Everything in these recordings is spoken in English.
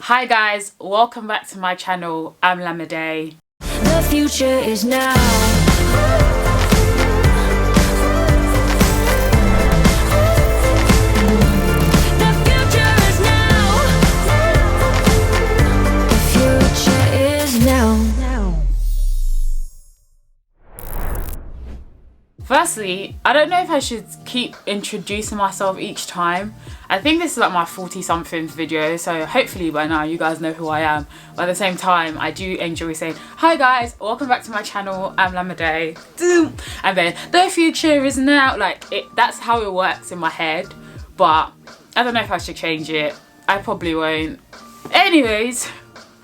Hi guys, welcome back to my channel. I'm Lamide. The future is now. Firstly, I don't know if I should keep introducing myself each time. I think this is like my 40-something video, so hopefully by now you guys know who I am. But at the same time, I do enjoy saying, hi guys, welcome back to my channel, I'm Lamide. And then, the future is now. That's how it works in my head. But I don't know if I should change it. I probably won't. Anyways,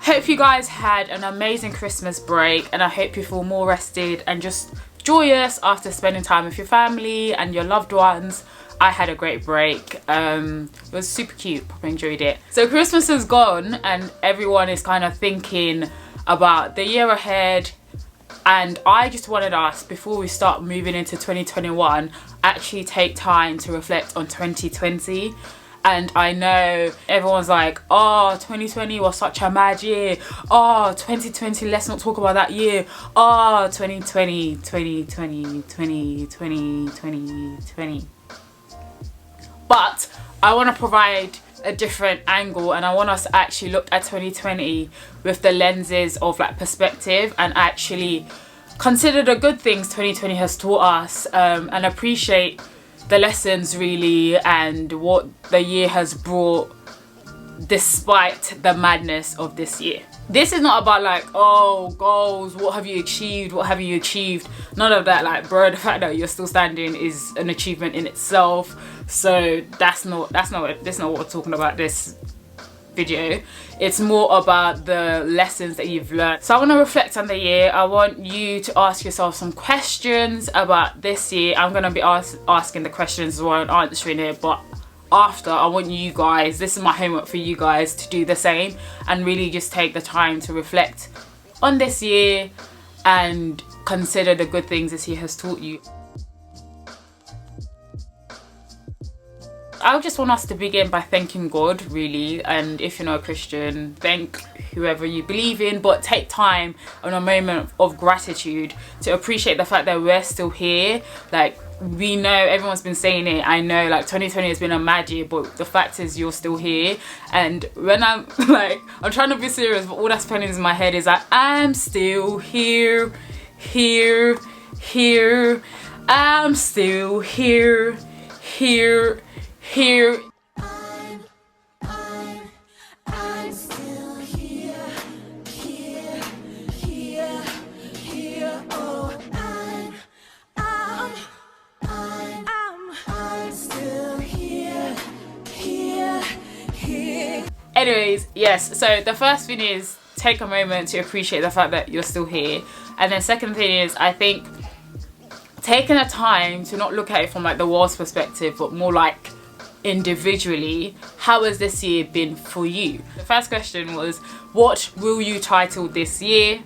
hope you guys had an amazing Christmas break, and I hope you feel more rested and just joyous after spending time with your family and your loved ones. I had a great break. It was super cute, probably enjoyed it. So Christmas is gone and everyone is kind of thinking about the year ahead, and I just wanted us, before we start moving into 2021, actually take time to reflect on 2020. And I know everyone's like, oh, 2020 was such a mad year. Oh, 2020, let's not talk about that year. Oh, 2020, 2020, 2020, 2020. But I want to provide a different angle, and I want us to actually look at 2020 with the lenses of like perspective and actually consider the good things 2020 has taught us, and appreciate the lessons really and what the year has brought despite the madness of this year. This is not about like, oh, goals, what have you achieved, what have you achieved, none of that. Like, bro, the fact that you're still standing is an achievement in itself. So that's not what we're talking about this video. It's more about the lessons that you've learned. So I want to reflect on the year. I want you to ask yourself some questions about this year. I'm going to be asking the questions as well and answering it, but after, I want you guys, this is my homework for you guys, to do the same and really just take the time to reflect on this year and consider the good things this year has taught you. I just want us to begin by thanking God, really, and if you're not a Christian, thank whoever you believe in, but take time on a moment of gratitude to appreciate the fact that we're still here. Like, we know everyone's been saying it, I know, like 2020 has been a mad year, but the fact is you're still here. And when I'm like, I'm trying to be serious, but all that's playing in my head is like, I'm still here, I'm still here. I'm still here. Oh, I'm still here. Anyways, yes, so the first thing is take a moment to appreciate the fact that you're still here. And then second thing is, I think taking a time to not look at it from like the world's perspective, but more like individually, how has this year been for you? The first question was, what will you title this year?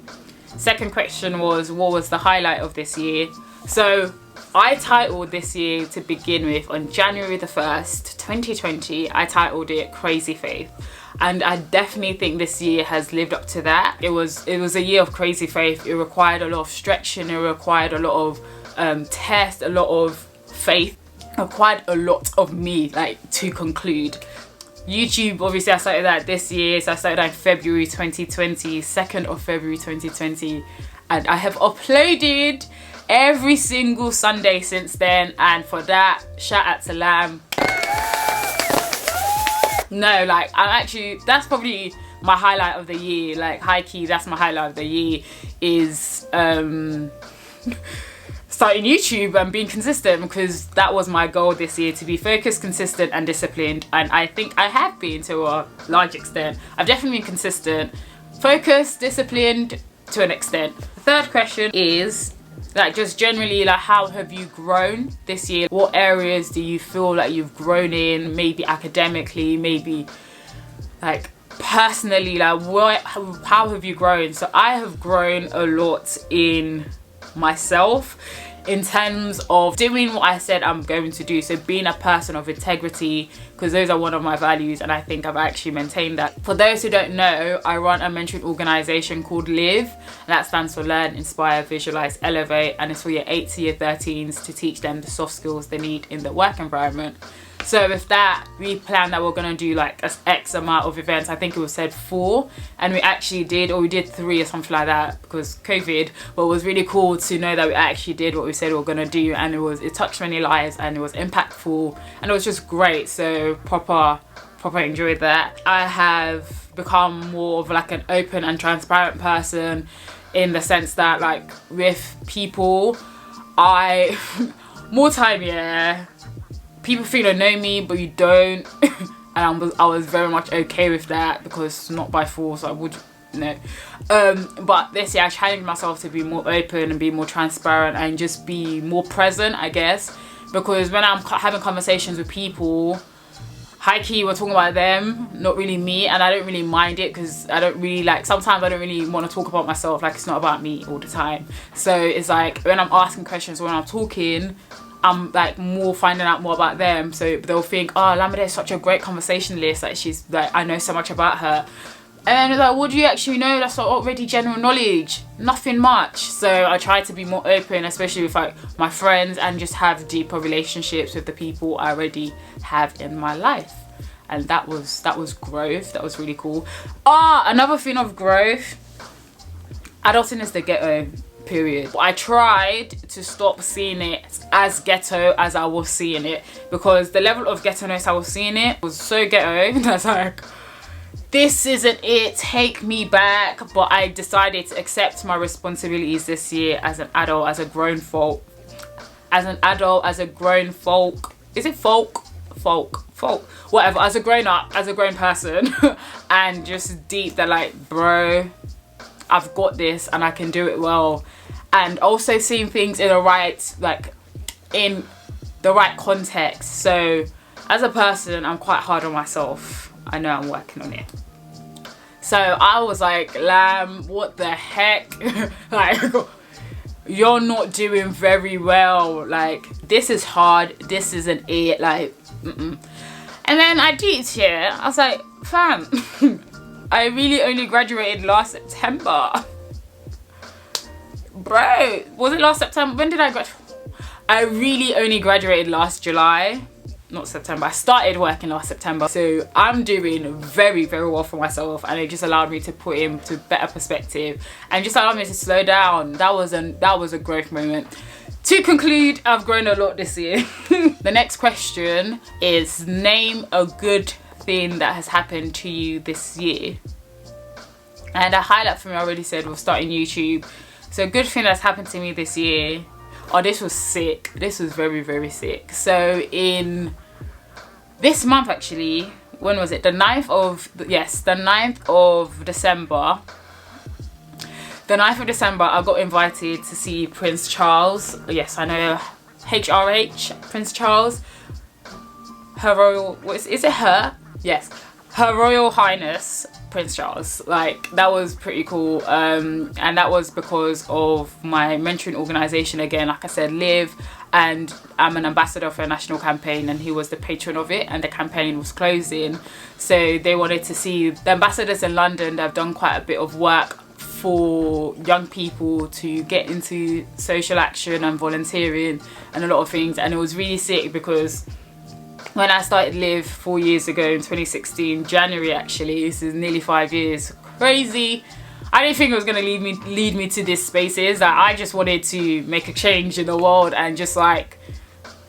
Second question was, what was the highlight of this year? So I titled this year, to begin with, on January the 1st, 2020, I titled it Crazy Faith. And I definitely think this year has lived up to that. It was a year of crazy faith. It required a lot of stretching, it required a lot of test, a lot of faith, quite a lot of me, like, to conclude. YouTube, obviously I started that this year, so I started that in February 2020, 2nd of February 2020, and I have uploaded every single Sunday since then, and for that, shout out to Lam. No, like, that's probably my highlight of the year, like, high key, that's my highlight of the year, is starting YouTube and being consistent, because that was my goal this year, to be focused, consistent and disciplined, and I think I have been to a large extent. I've definitely been consistent, focused, disciplined to an extent. The third question is, like, just generally, like, how have you grown this year? What areas do you feel like you've grown in? Maybe academically, maybe like personally, like how have you grown? So I have grown a lot in myself, in terms of doing what I said I'm going to do. So being a person of integrity, because those are one of my values, and I think I've actually maintained that. For those who don't know, I run a mentoring organisation called Live, and that stands for Learn, Inspire, Visualise, Elevate, and it's for your 8 to year 13s to teach them the soft skills they need in the work environment. So with that, we planned that we're gonna do like a X amount of events. I think it was said 4, and we actually did, or we did 3 or something like that because COVID. But it was really cool to know that we actually did what we said we were gonna do, and it touched many lives, and it was impactful, and it was just great. So proper enjoyed that. I have become more of like an open and transparent person, in the sense that like with people, I more time, yeah. People think they know me, but you don't. And I was very much okay with that, because not by force, I would, no. But this year I challenged myself to be more open and be more transparent and just be more present, I guess. Because when I'm having conversations with people, high-key we're talking about them, not really me, and I don't really mind it, because I don't really like, sometimes I don't really want to talk about myself, like it's not about me all the time. So it's like when I'm asking questions, when I'm talking, I'm like more finding out more about them. So they'll think, oh, Lamide is such a great conversationalist, like she's like, I know so much about her. And like, what do you actually know? That's already general knowledge, nothing much. So I try to be more open, especially with like my friends, and just have deeper relationships with the people I already have in my life. And that was growth. That was really cool. Another thing of growth, adulting is the ghetto, period. I tried to stop seeing it as ghetto as I was seeing it, because the level of ghetto-ness I was seeing it was so ghetto that's like, this isn't it, take me back. But I decided to accept my responsibilities this year as an adult, as a grown folk. As an adult, as a grown folk. Is it folk? Folk. Whatever. As a grown up, as a grown person. And just deep that like, bro, I've got this and I can do it well. And also seeing things in the right, like, in the right context. So as a person, I'm quite hard on myself. I know I'm working on it. So I was like, Lam, what the heck? Like, you're not doing very well. Like, this is hard. This isn't it. Like, And then I deeped here. I was like, fam, I really only graduated last September. Bro, was it last September? When did I graduate? I really only graduated last July. Not September. I started working last September. So I'm doing very, very well for myself, and it just allowed me to put into better perspective and just allowed me to slow down. That was a growth moment. To conclude, I've grown a lot this year. The next question is, name a good thing that has happened to you this year. And a highlight for me, I already said, was starting YouTube. So a good thing that's happened to me this year. Oh, this was sick. This was very, very sick. So in this month, actually, when was it? The 9th of December. The 9th of December, I got invited to see Prince Charles. Yes, I know, HRH, Prince Charles. Her Royal, is it her? Yes, Her Royal Highness Prince Charles. Like, that was pretty cool. And that was because of my mentoring organisation, again, like I said, Live, and I'm an ambassador for a national campaign, and he was the patron of it, and the campaign was closing. So they wanted to see the ambassadors in London. They've done quite a bit of work for young people to get into social action and volunteering and a lot of things. And it was really sick, because when I started Live 4 years ago in 2016, January actually, this is nearly 5 years, crazy. I didn't think it was going to lead me to these spaces. Like, I just wanted to make a change in the world and just like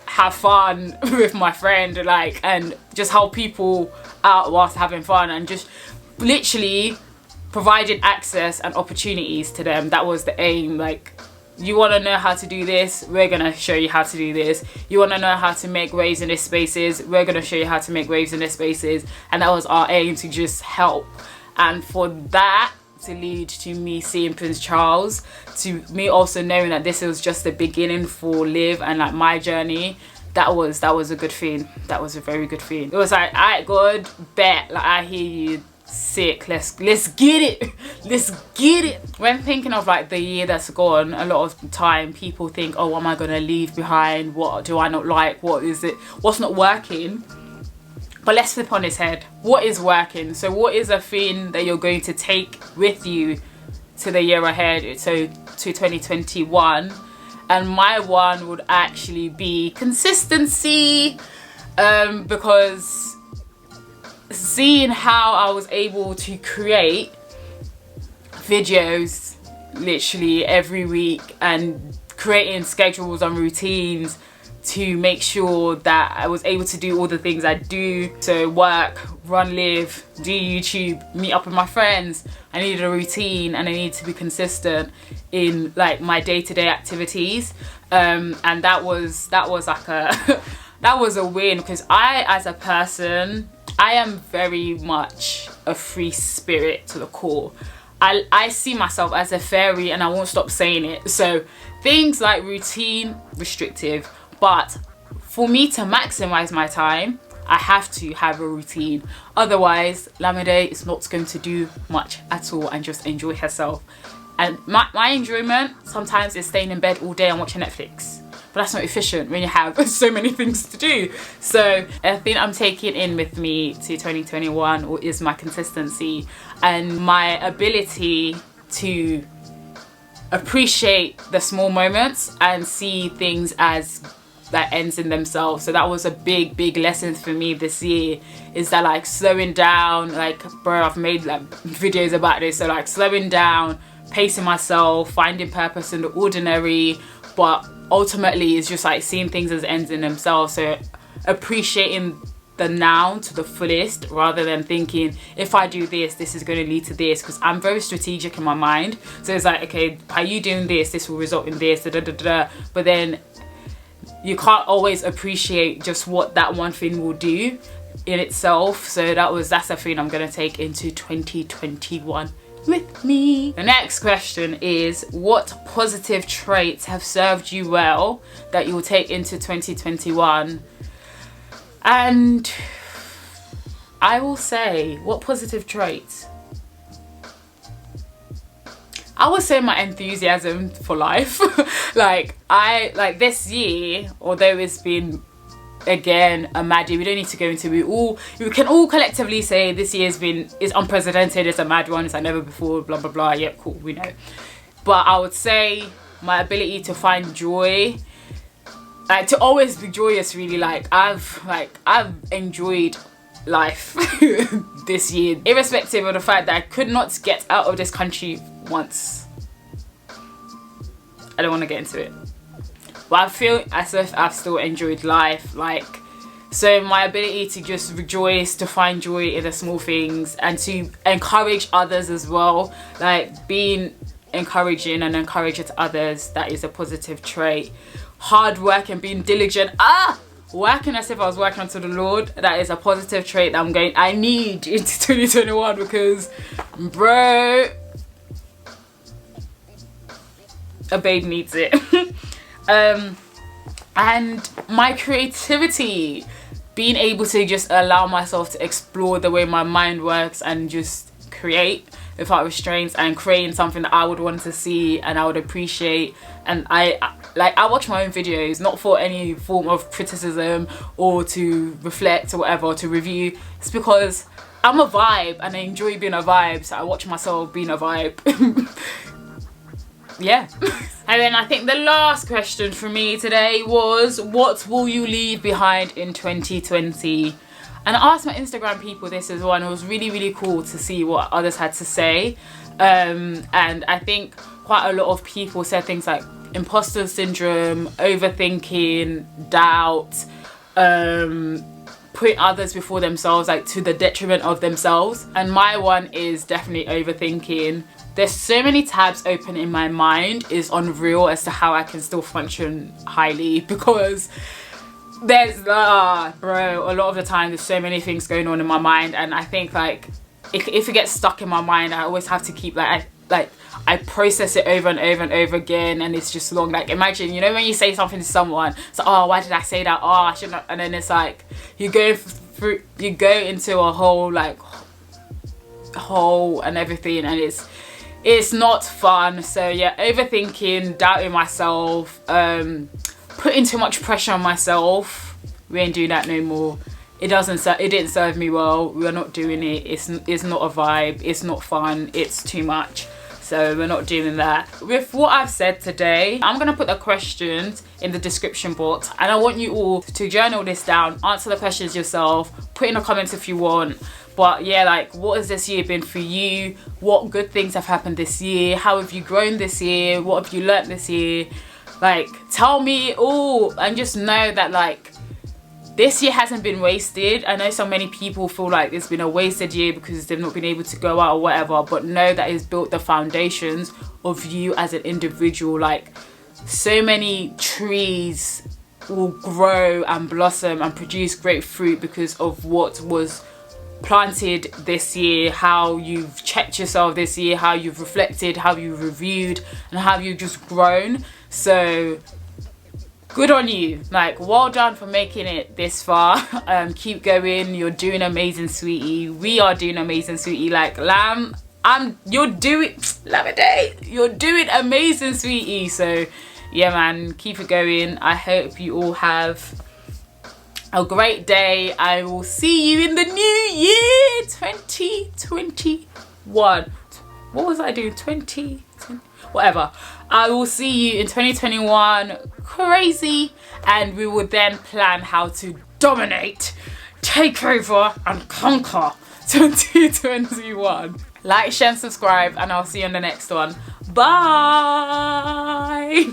have fun with my friend, like, and just help people out whilst having fun, and just literally provided access and opportunities to them. That was the aim. Like, you want to know how to do this, we're going to show you how to do this. You want to know how to make waves in these spaces, we're going to show you how to make waves in these spaces. And that was our aim, to just help. And for that to lead to me seeing Prince Charles, to me also knowing that this was just the beginning for Live and like my journey, that was a good thing. That was a very good thing. It was like, alright, good, bet, like, I hear you, sick. Let's get it. Let's get it. When thinking of like the year that's gone, a lot of the time people think, oh, what am I gonna leave behind? What do I not like? What is it? What's not working? But let's flip on its head. What is working? So what is a thing that you're going to take with you to the year ahead, so to 2021? And my one would actually be consistency, because seeing how I was able to create videos literally every week and creating schedules and routines to make sure that I was able to do all the things I do. So work, run, live, do YouTube, meet up with my friends. I needed a routine and I needed to be consistent in like my day-to-day activities. And that was like a that was a win, because I, as a person, I am very much a free spirit to the core. I see myself as a fairy and I won't stop saying it. So things like routine, restrictive. But for me to maximize my time, I have to have a routine. Otherwise, Lamide is not going to do much at all and just enjoy herself. And my enjoyment sometimes is staying in bed all day and watching Netflix. But that's not efficient when you have so many things to do. So I think I'm taking in with me to 2021 is my consistency and my ability to appreciate the small moments and see things as that ends in themselves. So that was a big lesson for me this year, is that like slowing down, like bro, I've made like videos about this, so like slowing down, pacing myself, finding purpose in the ordinary, but ultimately it's just like seeing things as ends in themselves. So appreciating the now to the fullest, rather than thinking if I do this, this is going to lead to this, because I'm very strategic in my mind. So it's like, okay, by you doing this will result in this, but then you can't always appreciate just what that one thing will do in itself. So that's a thing I'm going to take into 2021 with me. The next question is, what positive traits have served you well that you will take into 2021? And I will say, what positive traits? I would say my enthusiasm for life. like this year, although it's been again a mad year, we don't need to go into we can all collectively say this year is unprecedented, it's a mad one, it's like never before, blah blah blah. Yep, cool, we know. But I would say my ability to find joy, like to always be joyous, really. Like I've enjoyed life this year, irrespective of the fact that I could not get out of this country once. I don't want to get into it, but I feel as if I've still enjoyed life. Like, so my ability to just rejoice, to find joy in the small things, and to encourage others as well, like being encouraging and encouraging to others, that is a positive trait. Hard work and being diligent, working as if I was working unto the Lord, that is a positive trait that I need into 2021, because bro, a babe needs it. And my creativity, being able to just allow myself to explore the way my mind works and just create without restraints, and creating something that I would want to see and I would appreciate. And I watch my own videos not for any form of criticism or to reflect or whatever, or to review. It's because I'm a vibe and I enjoy being a vibe, so I watch myself being a vibe. Yeah. And then I think the last question for me today was, what will you leave behind in 2020? And I asked my Instagram people this as well, and it was really cool to see what others had to say. And I think quite a lot of people said things like imposter syndrome, overthinking, doubt, putting others before themselves, like to the detriment of themselves. And my one is definitely overthinking. There's so many tabs open in my mind, is unreal as to how I can still function highly, because there's bro, a lot of the time there's so many things going on in my mind. And I think like if it gets stuck in my mind, I always have to keep I process it over and over and over again, and it's just long. Like imagine, you know, when you say something to someone, it's like, oh, why did I say that? Oh, I shouldn't. And then it's like you go into a whole like hole and everything, and it's not fun. So yeah, overthinking, doubting myself, putting too much pressure on myself. We ain't doing that no more. It didn't serve me well. We're not doing it. It's not a vibe. It's not fun. It's too much. So we're not doing that. With what I've said today, I'm gonna put the questions in the description box, and I want you all to journal this down, answer the questions yourself, put in the comments if you want. But yeah, like, what has this year been for you? What good things have happened this year? How have you grown this year? What have you learnt this year? Like, tell me all, and just know that, like, this year hasn't been wasted. I know so many people feel like it's been a wasted year because they've not been able to go out or whatever, but know that it's built the foundations of you as an individual. Like, so many trees will grow and blossom and produce great fruit because of what was planted this year, how you've checked yourself this year, how you've reflected, how you've reviewed, and how you've just grown. So good on you. Like, well done for making it this far. Keep going. You're doing amazing, sweetie. We are doing amazing, sweetie. Like, Lamide, you're doing amazing, sweetie. So yeah, man, keep it going. I hope you all have a great day. I will see you in the new year 2021. What was I doing? 2020, whatever. I will see you in 2021. Crazy. And we will then plan how to dominate, take over, and conquer 2021. Like, share, and subscribe, and I'll see you on the next one. Bye.